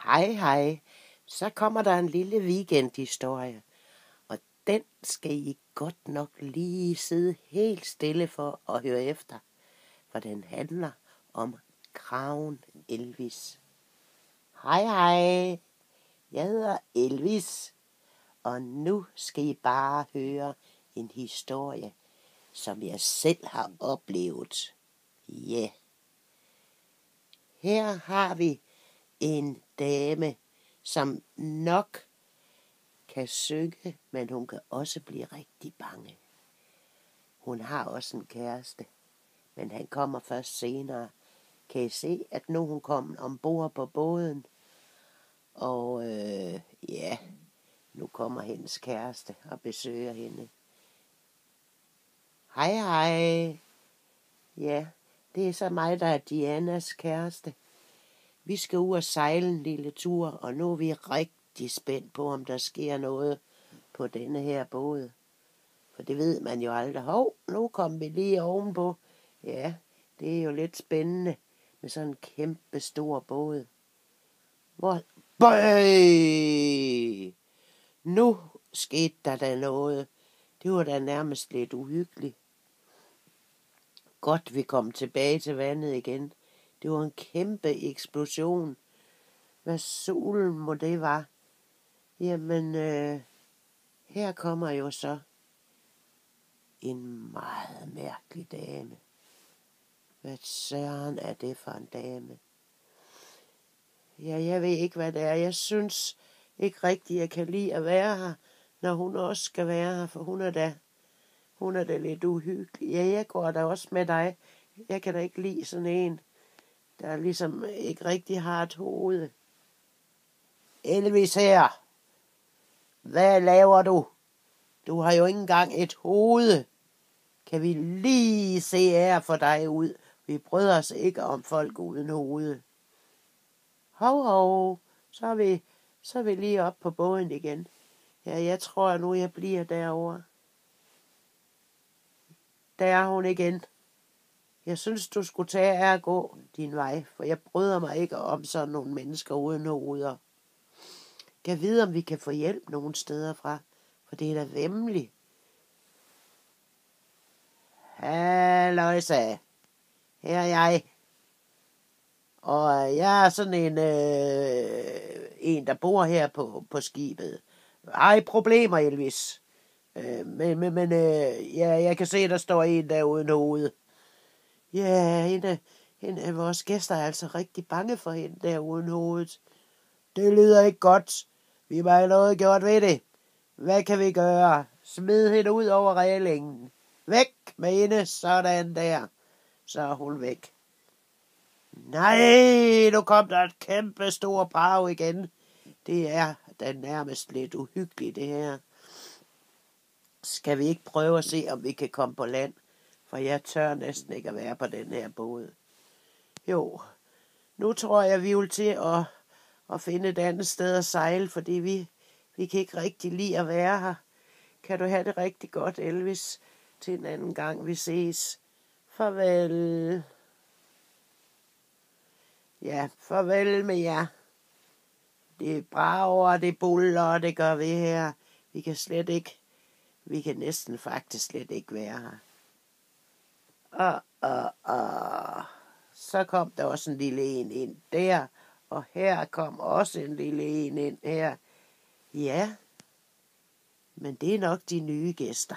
Hej hej, så kommer der en lille weekendhistorie, og den skal I godt nok lige sidde helt stille for at høre efter, for den handler om kraven Elvis. Hej hej, jeg hedder Elvis, og nu skal I bare høre en historie, som jeg selv har oplevet. Ja. Yeah. Her har vi en dame, som nok kan synge, men hun kan også blive rigtig bange. Hun har også en kæreste, men han kommer først senere. Kan I se, at nu hun kommer ombord på båden, og nu kommer hendes kæreste og besøger hende. Hej hej. Ja, det er så mig, der er Dianas kæreste. Vi skal ud og sejle en lille tur, og nu er vi rigtig spændt på, om der sker noget på denne her båd. For det ved man jo aldrig. Hov, nu kom vi lige ovenpå. Ja, det er jo lidt spændende med sådan en kæmpe stor båd. Bøj! Nu skete der da noget. Det var da nærmest lidt uhyggeligt. Godt, vi kom tilbage til vandet igen. Det var en kæmpe eksplosion. Hvad solen må det var? Jamen, her kommer jo så en meget mærkelig dame. Hvad søren er det for en dame? Ja, jeg ved ikke, hvad det er. Jeg synes ikke rigtigt, jeg kan lide at være her, når hun også skal være her, for hun er da lidt uhyggelig. Ja, jeg går da også med dig. Jeg kan da ikke lide sådan en, der ligesom ikke rigtig har et hoved. Elvis her. Hvad laver du? Du har jo ikke engang et hoved. Kan vi lige se her for dig ud? Vi bryder os ikke om folk uden hoved. Hov, så er vi lige op på båden igen. Ja, jeg tror nu, jeg bliver derovre. Der er hun igen. Jeg synes, du skulle tage af at gå din vej, for jeg bryder mig ikke om sådan nogle mennesker uden hoveder. Jeg ved, om vi kan få hjælp nogen steder fra, for det er da væmmeligt. Halløjsa, her er jeg. Og jeg er sådan en der bor her på skibet. Har I problemer, Elvis? Men jeg kan se, der står en der uden hoved. Ja, hende, vores gæster er altså rigtig bange for hende der uden hovedet. Det lyder ikke godt. Vi må have noget gjort ved det. Hvad kan vi gøre? Smid hende ud over reglingen. Væk med hende, sådan der. Så er hun væk. Nej, nu kom der et kæmpe stor brag igen. Det er da nærmest lidt uhyggeligt, det her. Skal vi ikke prøve at se, om vi kan komme på land? For jeg tør næsten ikke at være på den her båd. Jo, nu tror jeg, vi vil til at finde et andet sted at sejle, fordi vi kan ikke rigtig lide at være her. Kan du have det rigtig godt, Elvis, til en anden gang vi ses. Farvel. Ja, farvel med jer. Det brager, det buller, det gør vi her. Vi kan næsten faktisk slet ikke være her. Så kom der også en lille en ind der, og her kom også en lille en ind her. Ja, men det er nok de nye gæster.